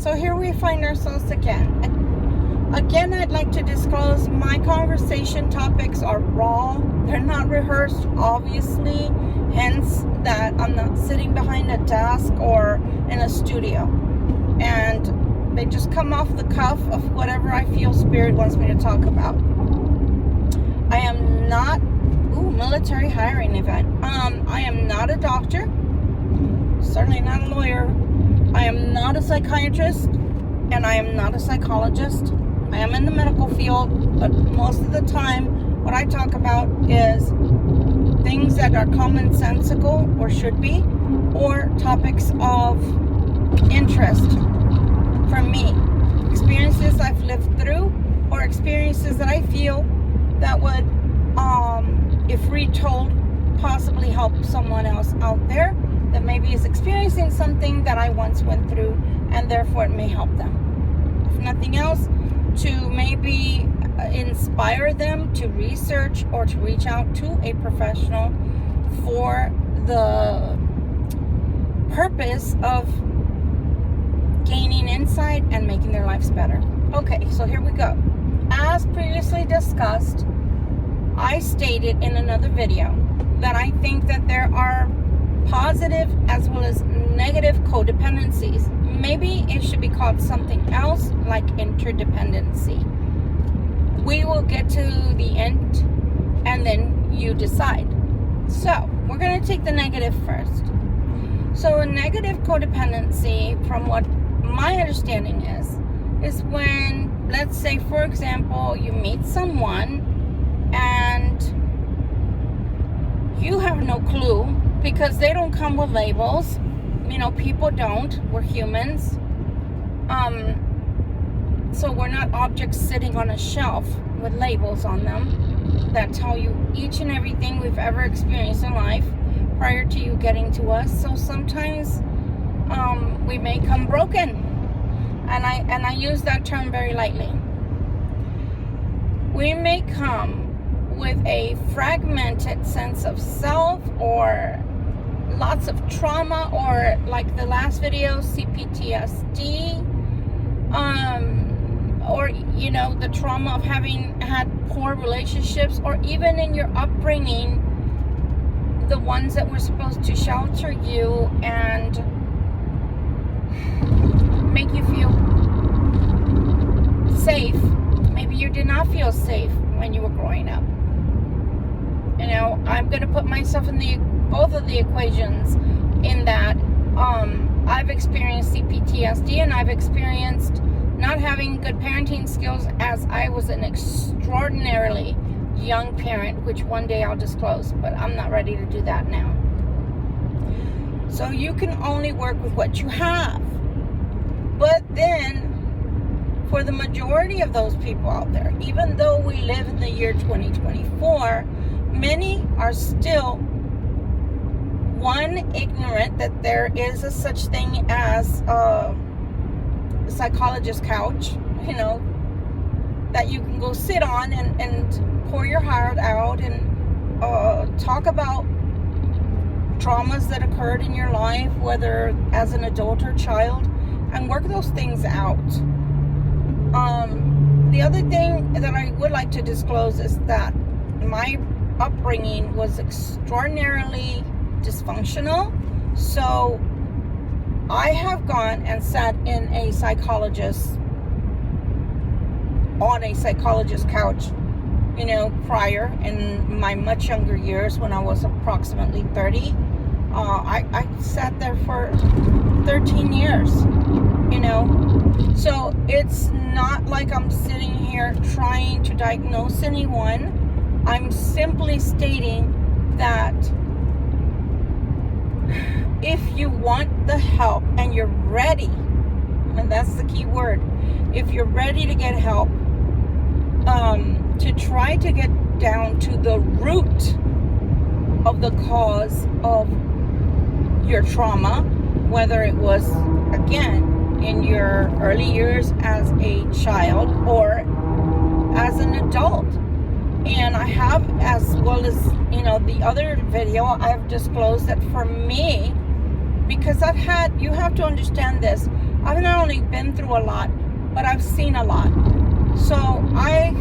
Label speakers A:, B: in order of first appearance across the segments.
A: So here we find ourselves again. Again, I'd like to disclose my conversation topics are raw. They're not rehearsed, obviously. Hence that I'm not sitting behind a desk or in a studio. And they just come off the cuff of whatever I feel Spirit wants me to talk about. I am not, military hiring event. I am not a doctor. Certainly not a lawyer. I am not a psychiatrist. And I am not a psychologist. I am in the medical field, but most of the time what I talk about is things that are commonsensical or should be, or topics of interest for me. Experiences I've lived through, or experiences that I feel that would, if retold, possibly help someone else out there that maybe is experiencing something that I once went through, and therefore it may help them. If nothing else, to maybe inspire them to research or to reach out to a professional for the purpose of gaining insight and making their lives better. Okay, so here we go. As previously discussed, I stated in another video that I think that there are positive as well as negative codependencies. Maybe it should be called something else, like interdependency. We will get to the end and then you decide. So we're going to take the negative first. So a negative codependency, from what my understanding is when, let's say for example, you meet someone and you have no clue, because they don't come with labels. People don't. We're humans. So we're not objects sitting on a shelf with labels on them that tell you each and everything we've ever experienced in life prior to you getting to us. So sometimes we may come broken. And I use that term very lightly. We may come with a fragmented sense of self, or lots of trauma, or like the last video, CPTSD, or the trauma of having had poor relationships, or even in your upbringing, the ones that were supposed to shelter you and make you feel safe. Maybe you did not feel safe when you were growing up. I'm going to put myself in both of the equations, in that I've experienced CPTSD, and I've experienced not having good parenting skills, as I was an extraordinarily young parent, which one day I'll disclose, but I'm not ready to do that now. So you can only work with what you have. But then, for the majority of those people out there, even though we live in the year 2024, many are still, one, ignorant that there is a such thing as a psychologist couch, that you can go sit on and pour your heart out and talk about traumas that occurred in your life, whether as an adult or child, and work those things out. The other thing that I would like to disclose is that my upbringing was extraordinarily dysfunctional. So I have gone and sat on a psychologist couch, prior, in my much younger years, when I was approximately 30. I sat there for 13 years, So it's not like I'm sitting here trying to diagnose anyone. I'm simply stating that if you want the help and you're ready, and that's the key word, if you're ready to get help, to try to get down to the root of the cause of your trauma, whether it was, again, in your early years as a child or as an adult. And I have, as well as, the other video, I've disclosed that for me, because you have to understand this, I've not only been through a lot, but I've seen a lot. So I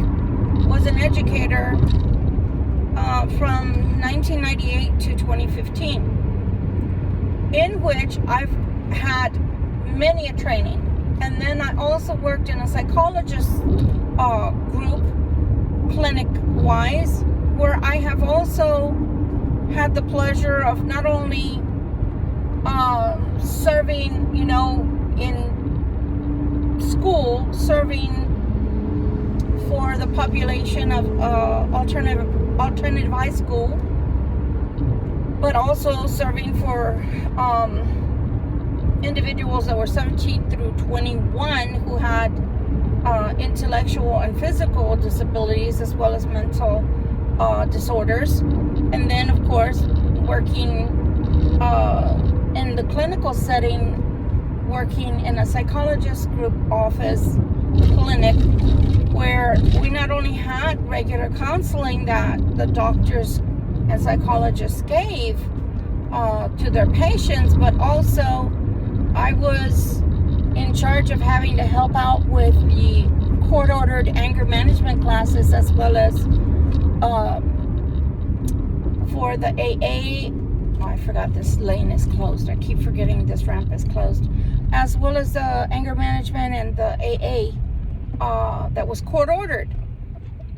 A: was an educator from 1998 to 2015, in which I've had many a training. And then I also worked in a psychologist group, clinic-wise, where I have also had the pleasure of not only serving, in school, serving for the population of alternative high school, but also serving for individuals that were 17 through 21 who had intellectual and physical disabilities, as well as mental disorders. And then, of course, working in the clinical setting, working in a psychologist group office clinic, where we not only had regular counseling that the doctors and psychologists gave to their patients, but also I was in charge of having to help out with the court-ordered anger management classes, as well as for the AA. Oh, I forgot this lane is closed. I keep forgetting this ramp is closed. As well as the anger management and the AA that was court-ordered.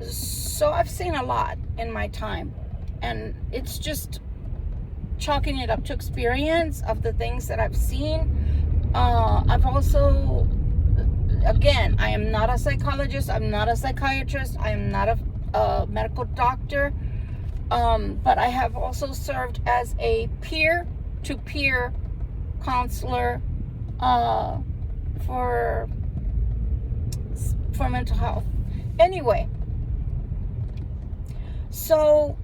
A: So I've seen a lot in my time. And it's just chalking it up to experience of the things that I've seen. I've also, again, I am not a psychologist, I'm not a psychiatrist, I am not a medical doctor, but I have also served as a peer-to-peer counselor for mental health. Anyway, so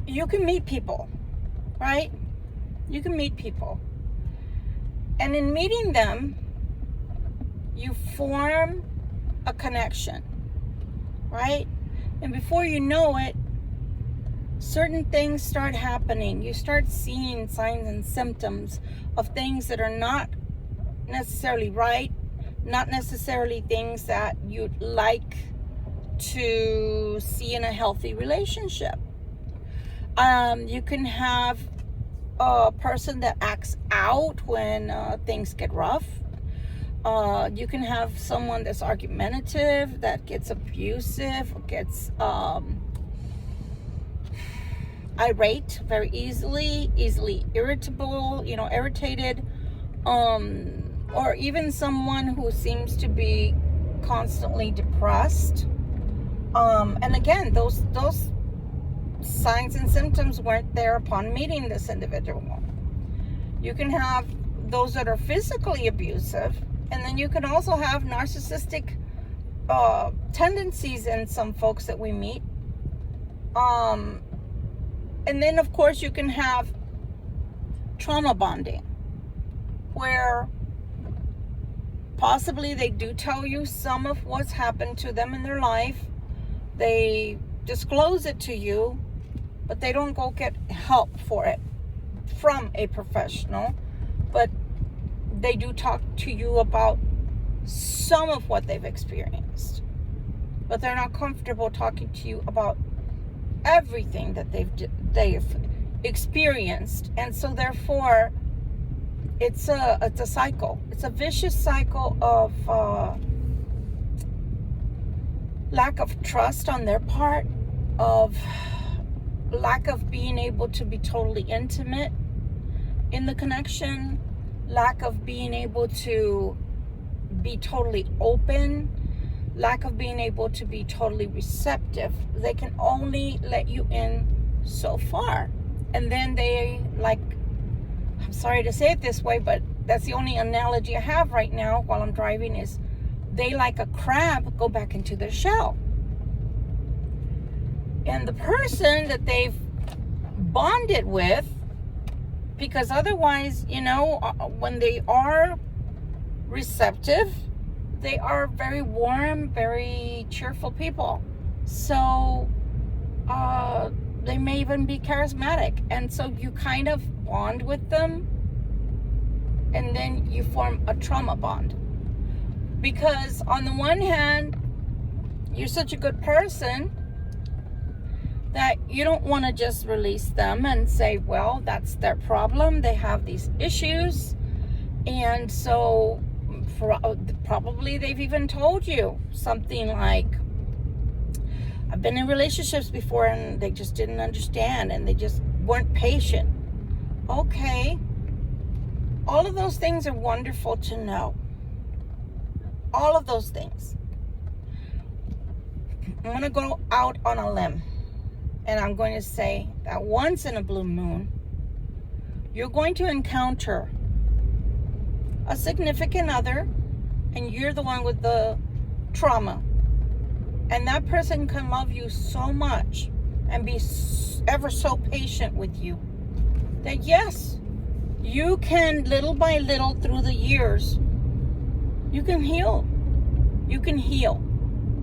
A: you can meet people, right? You can meet people. And in meeting them, you form a connection, right? And before you know it, certain things start happening. You start seeing signs and symptoms of things that are not necessarily right, not necessarily things that you'd like to see in a healthy relationship. You can have a person that acts out when things get rough. You can have someone that's argumentative, that gets abusive, gets irate very easily irritable, irritated, or even someone who seems to be constantly depressed. And again, those signs and symptoms weren't there upon meeting this individual. You can have those that are physically abusive, and then you can also have narcissistic tendencies in some folks that we meet. And then, of course, you can have trauma bonding, where possibly they do tell you some of what's happened to them in their life. They disclose it to you, but they don't go get help for it from a professional. But they do talk to you about some of what they've experienced. But they're not comfortable talking to you about everything that they've experienced. And so therefore, it's a cycle. It's a vicious cycle of lack of trust on their part, of lack of being able to be totally intimate in the connection, lack of being able to be totally open, lack of being able to be totally receptive. They can only let you in so far. And then they, like, I'm sorry to say it this way, but that's the only analogy I have right now while I'm driving, is they, like a crab, go back into their shell. And the person that they've bonded with, because otherwise, when they are receptive, they are very warm, very cheerful people. So they may even be charismatic. And so you kind of bond with them. and then you form a trauma bond. Because on the one hand, you're such a good person that you don't want to just release them and say, well, that's their problem. They have these issues. And so probably they've even told you something like, I've been in relationships before and they just didn't understand and they just weren't patient. Okay. All of those things are wonderful to know. All of those things. I'm going to go out on a limb. And I'm going to say that once in a blue moon, you're going to encounter a significant other, and you're the one with the trauma. And that person can love you so much and be ever so patient with you that yes, you can little by little through the years, you can heal. You can heal.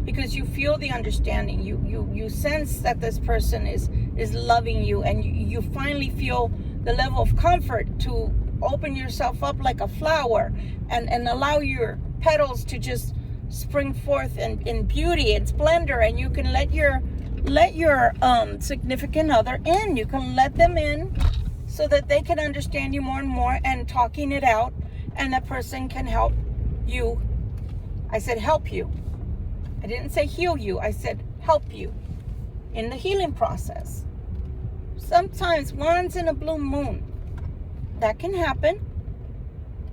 A: Because you feel the understanding, you sense that this person is loving you, and you finally feel the level of comfort to open yourself up like a flower and allow your petals to just spring forth in beauty and splendor, and you can let your significant other in. You can let them in so that they can understand you more and more, and talking it out, and that person can help you. I said help you. I didn't say heal you. I said help you in the healing process. Sometimes once in a blue moon, that can happen.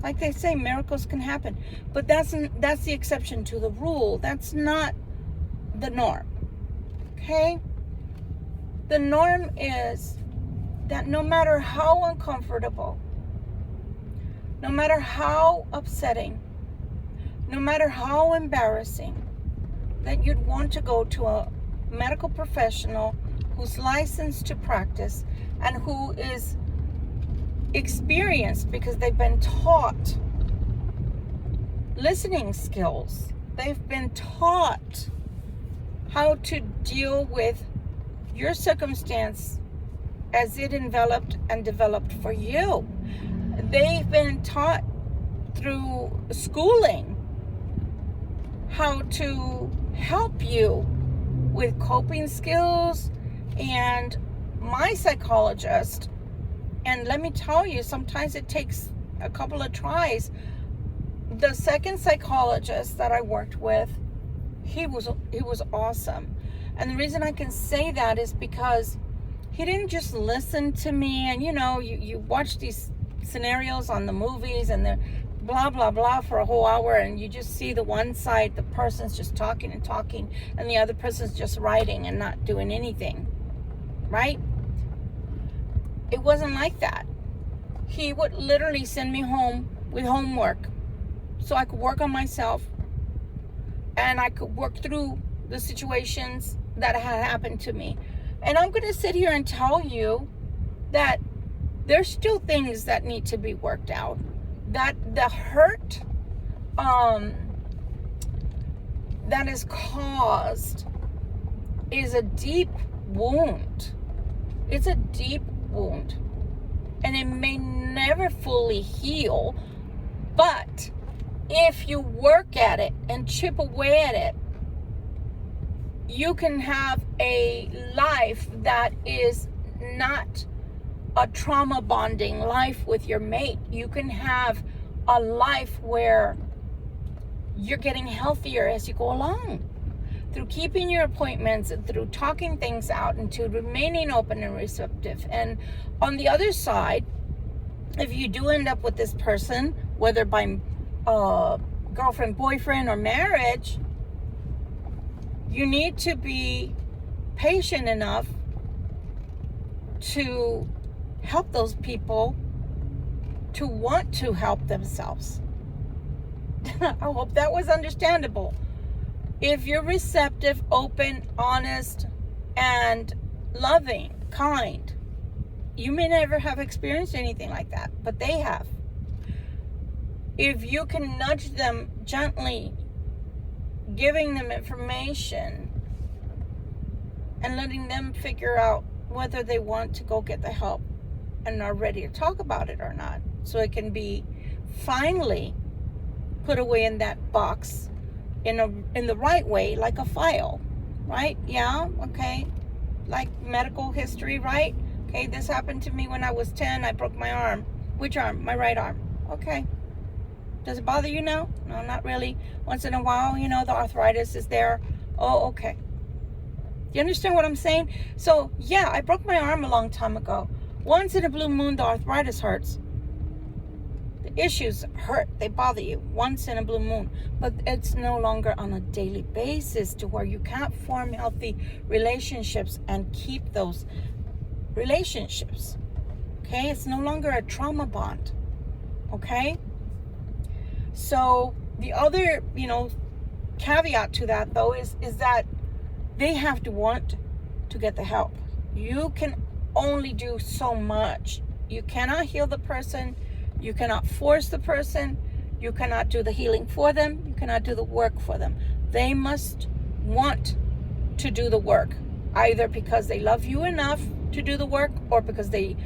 A: Like they say, miracles can happen. But that's the exception to the rule. That's not the norm. Okay? The norm is that no matter how uncomfortable, no matter how upsetting, no matter how embarrassing, that you'd want to go to a medical professional who's licensed to practice and who is experienced because they've been taught listening skills. They've been taught how to deal with your circumstance as it enveloped and developed for you. They've been taught through schooling how to help you with coping skills. And my psychologist, and let me tell you, sometimes it takes a couple of tries. The second psychologist that I worked with, he was awesome. And the reason I can say that is because he didn't just listen to me. And you watch these scenarios on the movies and they're blah blah blah for a whole hour, and you just see the one side, the person's just talking and talking, and the other person's just writing and not doing anything, right? It wasn't like that. He would literally send me home with homework so I could work on myself and I could work through the situations that had happened to me. And I'm going to sit here and tell you that there's still things that need to be worked out. That the hurt that is caused is a deep wound. It's a deep wound. And it may never fully heal, but if you work at it and chip away at it, you can have a life that is not a trauma bonding life with your mate. You can have a life where you're getting healthier as you go along through keeping your appointments and through talking things out and to remaining open and receptive. And on the other side, if you do end up with this person, whether by girlfriend, boyfriend, or marriage, you need to be patient enough to help those people to want to help themselves. I hope that was understandable. If you're receptive, open, honest, and loving, kind, you may never have experienced anything like that, but they have. If you can nudge them gently, giving them information and letting them figure out whether they want to go get the help and are ready to talk about it or not, so it can be finally put away in that box in the right way, like a file, right? Yeah, okay. Like medical history, right? Okay, this happened to me when I was 10. I broke my arm. Which arm? My right arm. Okay. Does it bother you now? No, not really. Once in a while, the arthritis is there. Oh, okay. Do you understand what I'm saying? So, yeah, I broke my arm a long time ago. Once in a blue moon, the arthritis hurts. The issues hurt. They bother you once in a blue moon. But it's no longer on a daily basis to where you can't form healthy relationships and keep those relationships. Okay? It's no longer a trauma bond. Okay? So the other, caveat to that, though, is that they have to want to get the help. You can only do so much. You cannot heal the person. You cannot force the person. You cannot do the healing for them. You cannot do the work for them. They must want to do the work, either because they love you enough to do the work, or because they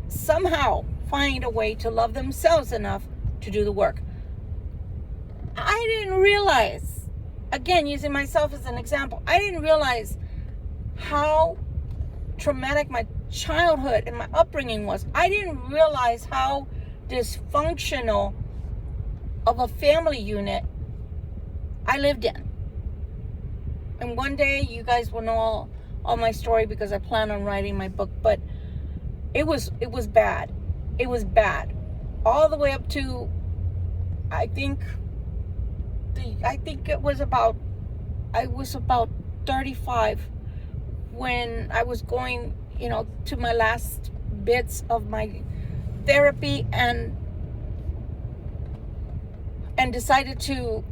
A: somehow find a way to love themselves enough to do the work. I didn't realize, again, using myself as an example, I didn't realize how traumatic my childhood and my upbringing was. I didn't realize how dysfunctional of a family unit I lived in. And one day you guys will know all my story, because I plan on writing my book, but it was bad. It was bad. All the way up to, I think it was about, I was about 35 when I was going, to my last bits of my therapy, and decided to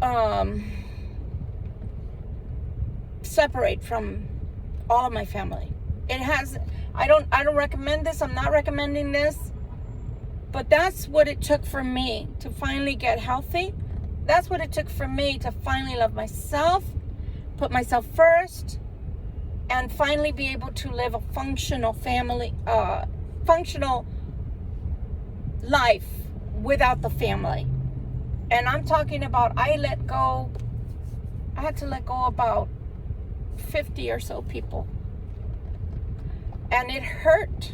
A: separate from all of my family. I don't recommend this. I'm not recommending this. But that's what it took for me to finally get healthy. That's what it took for me to finally love myself, put myself first, and finally be able to live a functional life without the family. And I'm talking about, I had to let go about 50 or so people. And it hurt.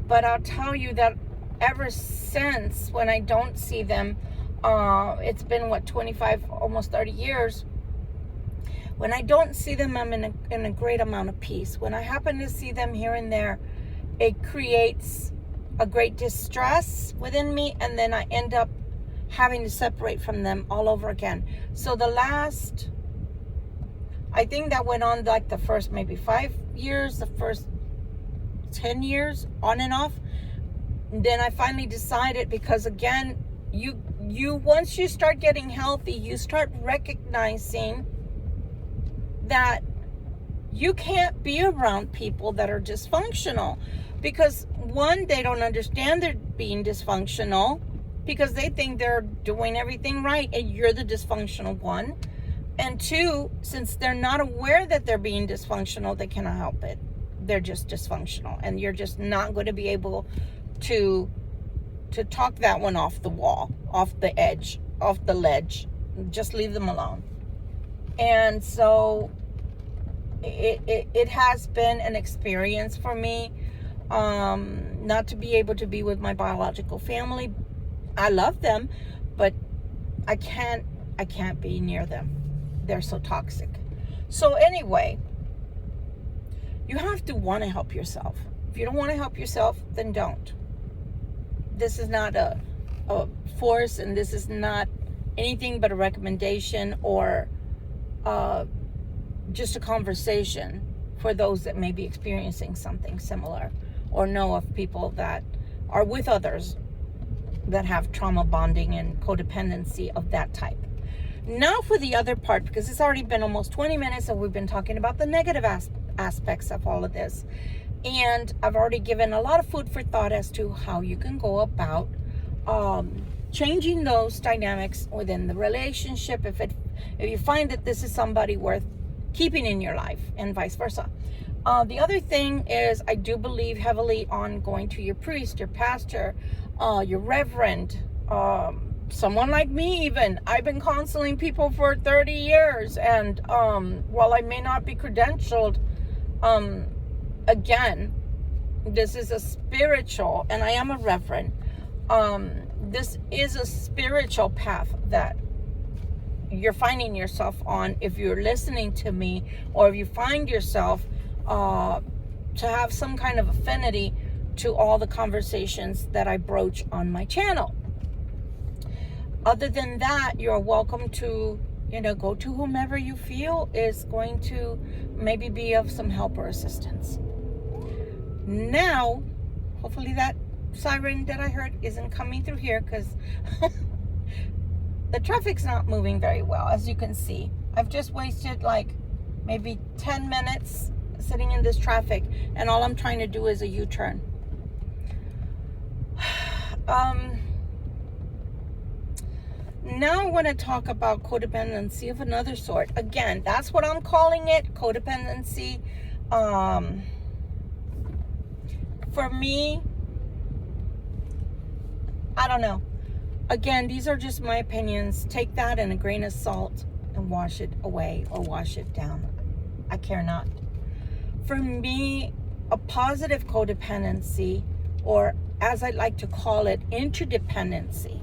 A: But I'll tell you that ever since, when I don't see them, it's been 25, almost 30 years. When I don't see them, I'm in a great amount of peace. When I happen to see them here and there, it creates a great distress within me, and then I end up having to separate from them all over again. So I think that went on like the first maybe 5 years, the first 10 years, on and off. And then I finally decided, because again, you once you start getting healthy, you start recognizing that you can't be around people that are dysfunctional, because one, they don't understand they're being dysfunctional, because they think they're doing everything right and you're the dysfunctional one. And two, since they're not aware that they're being dysfunctional, they cannot help it. They're just dysfunctional, and you're just not going to be able to talk that one off the wall, off the edge, off the ledge. Just leave them alone. And so it has been an experience for me, not to be able to be with my biological family. I love them, but I can't be near them. They're so toxic. So anyway, you have to want to help yourself. If you don't want to help yourself, then don't. This is not a force, and this is not anything but a recommendation, or just a conversation for those that may be experiencing something similar, or know of people that are with others that have trauma bonding and codependency of that type. Now for the other part, because it's already been almost 20 minutes and we've been talking about the negative aspects of all of this. And I've already given a lot of food for thought as to how you can go about changing those dynamics within the relationship, if you find that this is somebody worth keeping in your life, and vice versa. The other thing is, I do believe heavily on going to your priest, your pastor, your reverend, someone like me even. I've been counseling people for 30 years, and while I may not be credentialed, again, this is a spiritual, and I am a reverend. This is a spiritual path that you're finding yourself on if you're listening to me, or if you find yourself to have some kind of affinity to all the conversations that I broach on my channel. Other than that, you're welcome to, go to whomever you feel is going to maybe be of some help or assistance. Now, hopefully that siren that I heard isn't coming through here, because the traffic's not moving very well, as you can see. I've just wasted like maybe 10 minutes sitting in this traffic, and all I'm trying to do is a U-turn. Now I want to talk about codependency of another sort. Again, that's what I'm calling it, codependency. For me, I don't know. Again, these are just my opinions. Take that in a grain of salt and wash it away or wash it down. I care not. For me, a positive codependency, or as I like to call it, interdependency.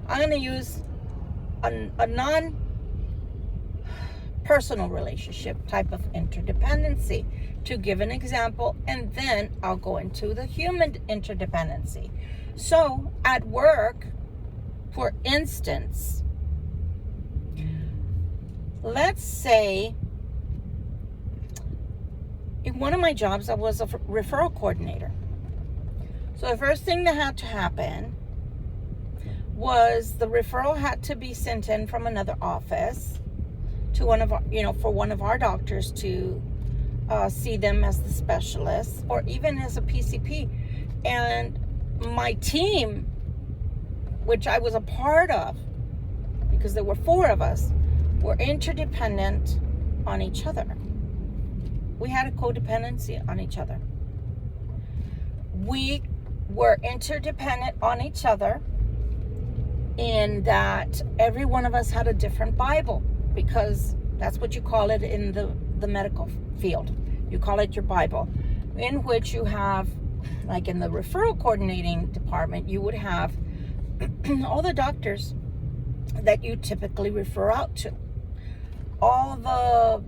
A: I'm going to use a non-personal relationship type of interdependency to give an example, and then I'll go into the human interdependency. So at work, for instance, let's say in one of my jobs, I was a referral coordinator. So the first thing that had to happen was the referral had to be sent in from another office to one of our, for one of our doctors to see them as the specialist, or even as a PCP. And my team, which I was a part of, because there were 4 of us, were interdependent on each other. We had a codependency on each other. We were interdependent on each other in that every one of us had a different Bible, because that's what you call it in the medical field. You call it your Bible, in which you have, like in the referral coordinating department, you would have all the doctors that you typically refer out to, all the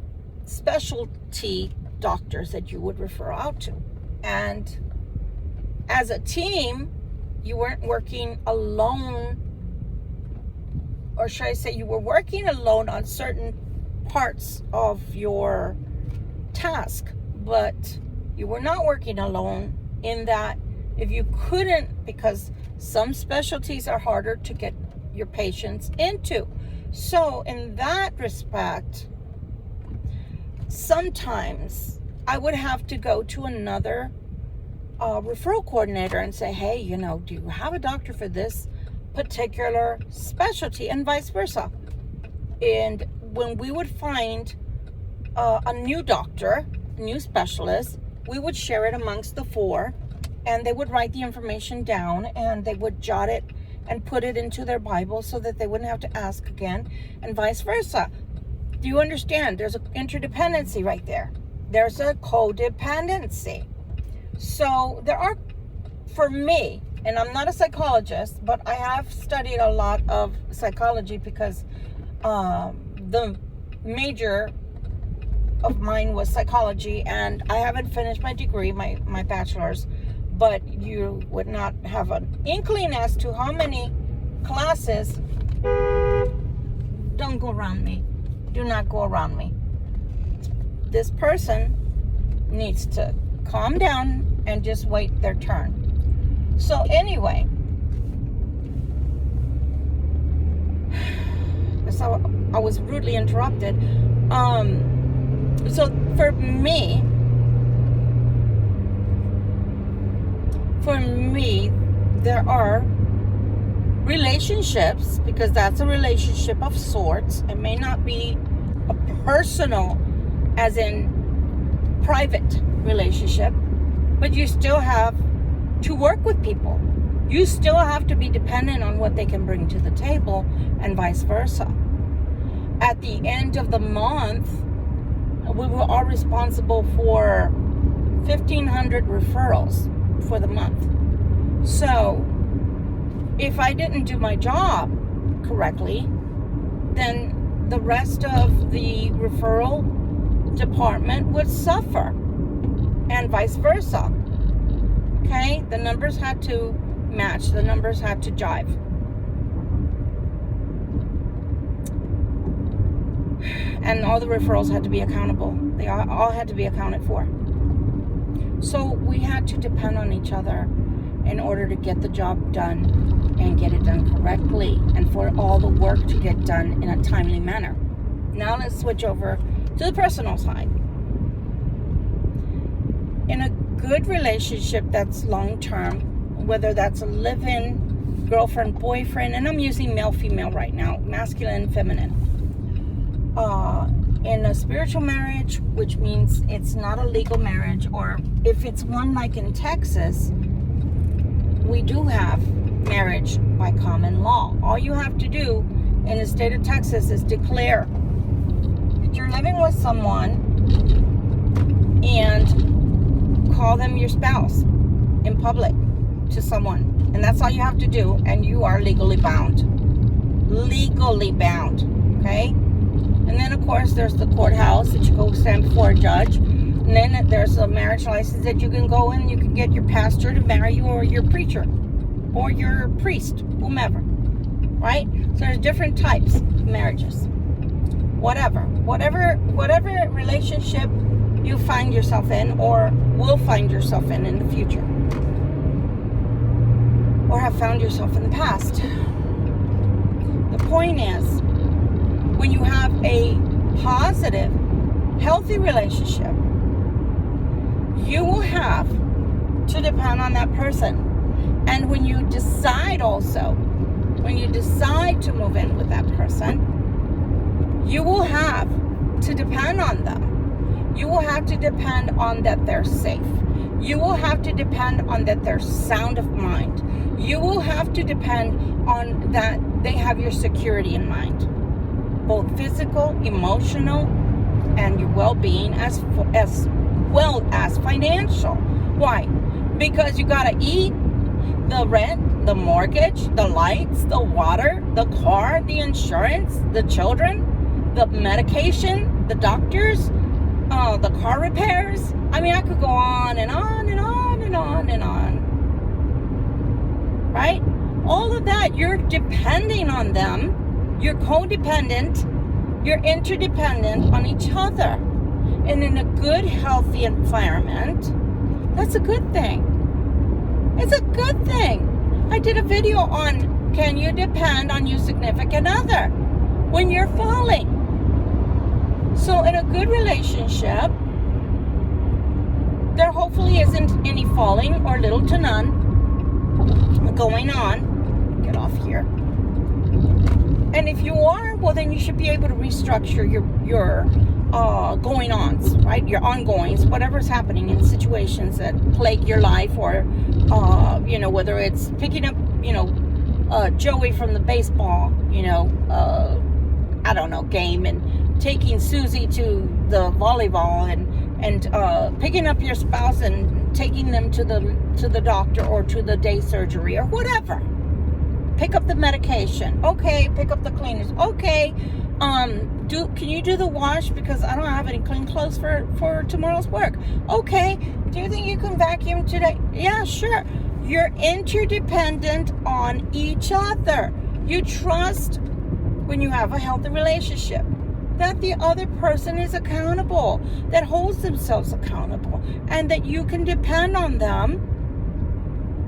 A: specialty doctors that you would refer out to. And as a team, you weren't working alone, or should I say you were working alone on certain parts of your task, but you were not working alone in that if you couldn't, because some specialties are harder to get your patients into. So in that respect, sometimes I would have to go to another referral coordinator and say, hey, do you have a doctor for this particular specialty, and vice versa. And when we would find a new doctor, a new specialist, we would share it amongst the 4, and they would write the information down, and they would jot it and put it into their Bible so that they wouldn't have to ask again, and vice versa. Do you understand? There's an interdependency right there. There's a codependency. So there are, for me, and I'm not a psychologist, but I have studied a lot of psychology, because the major of mine was psychology, and I haven't finished my degree, my bachelor's, but you would not have an inkling as to how many classes. Don't go around me. Do not go around me. This person needs to calm down and just wait their turn. So anyway, so I was rudely interrupted. So for me, there are relationships, because that's a relationship of sorts. It may not be a personal as in private relationship, but you still have to work with people. You still have to be dependent on what they can bring to the table, and vice versa. At the end of the month, we were all responsible for 1,500 referrals for the month. So if I didn't do my job correctly, then the rest of the referral department would suffer, and vice versa. Okay, the numbers had to match, the numbers had to jive. And all the referrals had to be accountable. They all had to be accounted for. So we had to depend on each other in order to get the job done and get it done correctly, and for all the work to get done in a timely manner. Now let's switch over to the personal side. In a good relationship that's long-term, whether that's a live-in, girlfriend, boyfriend, and I'm using male, female right now, masculine, feminine. In a spiritual marriage, which means it's not a legal marriage, or if it's one like in Texas, we do have marriage by common law. All you have to do in the state of Texas is declare that you're living with someone and call them your spouse in public to someone. And that's all you have to do, and you are legally bound. Legally bound, okay? And then, of course, there's the courthouse that you go stand before a judge. And then there's a marriage license that you can go in. You can get your pastor to marry you, or your preacher, or your priest, whomever. Right? So there's different types of marriages. Whatever relationship you find yourself in, or will find yourself in the future, or have found yourself in the past. The point is, when you have a positive, healthy relationship, you will have to depend on that person. And when you decide to move in with that person, you will have to depend on them. You will have to depend on that they're safe. You will have to depend on that they're sound of mind. You will have to depend on that they have your security in mind, both physical, emotional, and your well-being, as well as financial. Why? Because you gotta eat, the rent, the mortgage, the lights, the water, the car, the insurance, the children, the medication, the doctors, the car repairs. I mean, I could go on and on and on and on and on. Right? All of that, you're depending on them. You're codependent. You're interdependent on each other. And in a good, healthy environment, that's a good thing. It's a good thing. I did a video on, can you depend on your significant other when you're falling? So in a good relationship, there hopefully isn't any falling, or little to none going on. Get off here. And if you are, well, then you should be able to restructure your going-ons, right? Your ongoings, whatever's happening in situations that plague your life, or whether it's picking up, Joey from the baseball, game, and taking Susie to the volleyball, and picking up your spouse and taking them to the doctor, or to the day surgery, or whatever. Pick up the medication. Okay. Pick up the cleaners. Okay. Can you do the wash, because I don't have any clean clothes for tomorrow's work? Okay. Do you think you can vacuum today? Yeah, sure. You're interdependent on each other. You trust, when you have a healthy relationship, that the other person is accountable, that holds themselves accountable, and that you can depend on them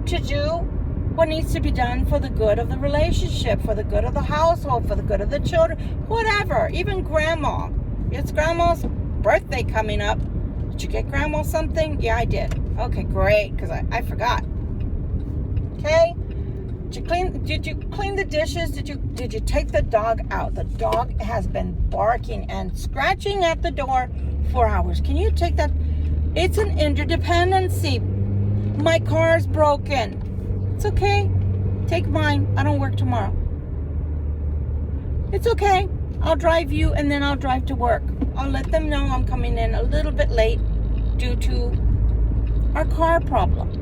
A: to do what needs to be done for the good of the relationship, for the good of the household, for the good of the children, whatever. Even grandma. It's grandma's birthday coming up. Did you get grandma something? Yeah, I did. Okay, great, because I forgot. Okay? Did you clean the dishes? Did you take the dog out? The dog has been barking and scratching at the door for hours. Can you take that? It's an interdependency. My car's broken. It's okay. Take mine. I don't work tomorrow. It's okay. I'll drive you and then I'll drive to work. I'll let them know I'm coming in a little bit late due to our car problem.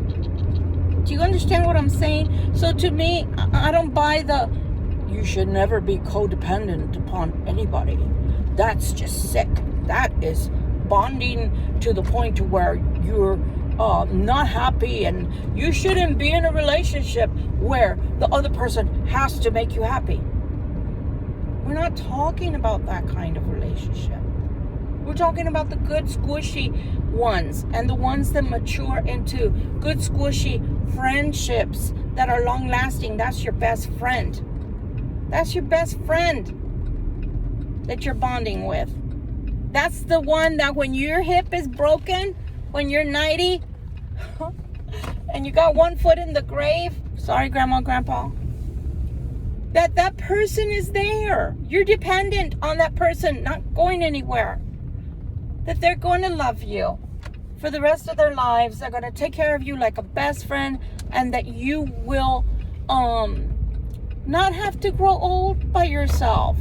A: Do you understand what I'm saying? So to me, I don't buy you should never be codependent upon anybody. That's just sick. That is bonding to the point to where you're not happy, and you shouldn't be in a relationship where the other person has to make you happy. We're not talking about that kind of relationship. We're talking about the good squishy ones and the ones that mature into good squishy friendships that are long lasting. That's your best friend. That's your best friend that you're bonding with. That's the one that when your hip is broken, when you're 90 and you got one foot in the grave, sorry grandma, grandpa, that person is there. You're dependent on that person not going anywhere. That they're going to love you for the rest of their lives. They're going to take care of you like a best friend, and that you will not have to grow old by yourself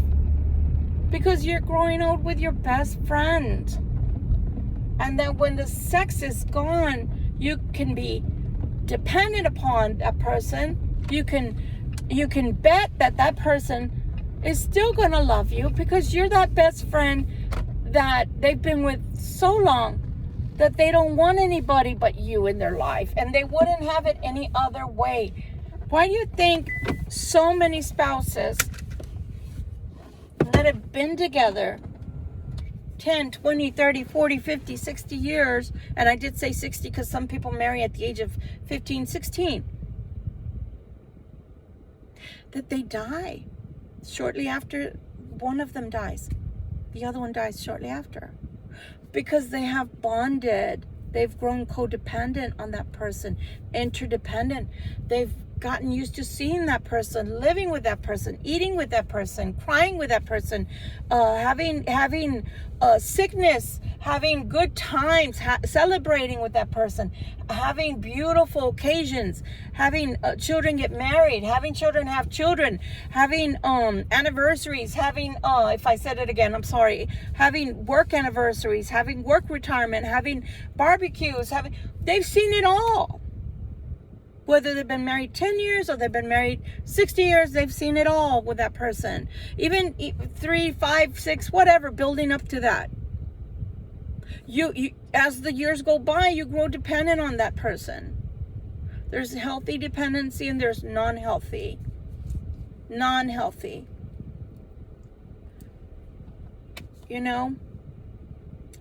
A: because you're growing old with your best friend. And that when the sex is gone, you can be dependent upon that person. You can bet that person is still going to love you because you're that best friend that they've been with so long that they don't want anybody but you in their life, and they wouldn't have it any other way. Why do you think so many spouses that have been together 10, 20, 30, 40, 50, 60 years, and I did say 60 because some people marry at the age of 15, 16, that they die shortly after one of them dies. The other one dies shortly after. Because they have bonded. They've grown codependent on that person, interdependent. They've gotten used to seeing that person, living with that person, eating with that person, crying with that person, having sickness, having good times, celebrating with that person, having beautiful occasions, having children get married, having children have children, having anniversaries, having, if I said it again, I'm sorry, having work anniversaries, having work retirement, having barbecues, they've seen it all. Whether they've been married 10 years or they've been married 60 years, they've seen it all with that person. Even 3, 5, 6, whatever, building up to that. You as the years go by, you grow dependent on that person. There's healthy dependency and there's non-healthy. Non-healthy. You know,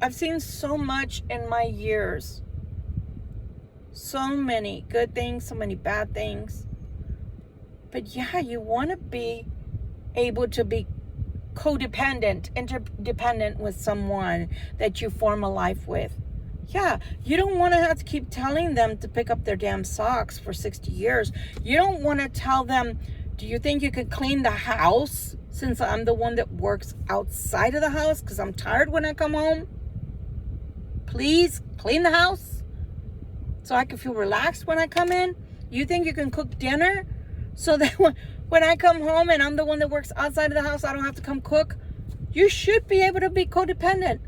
A: I've seen so much in my years. So many good things, so many bad things. But yeah, you want to be able to be codependent, interdependent with someone that you form a life with. Yeah, you don't want to have to keep telling them to pick up their damn socks for 60 years. You don't want to tell them, do you think you could clean the house since I'm the one that works outside of the house because I'm tired when I come home? Please clean the house so I can feel relaxed when I come in. You think you can cook dinner so that when I come home and I'm the one that works outside of the house, I don't have to come cook? You should be able to be codependent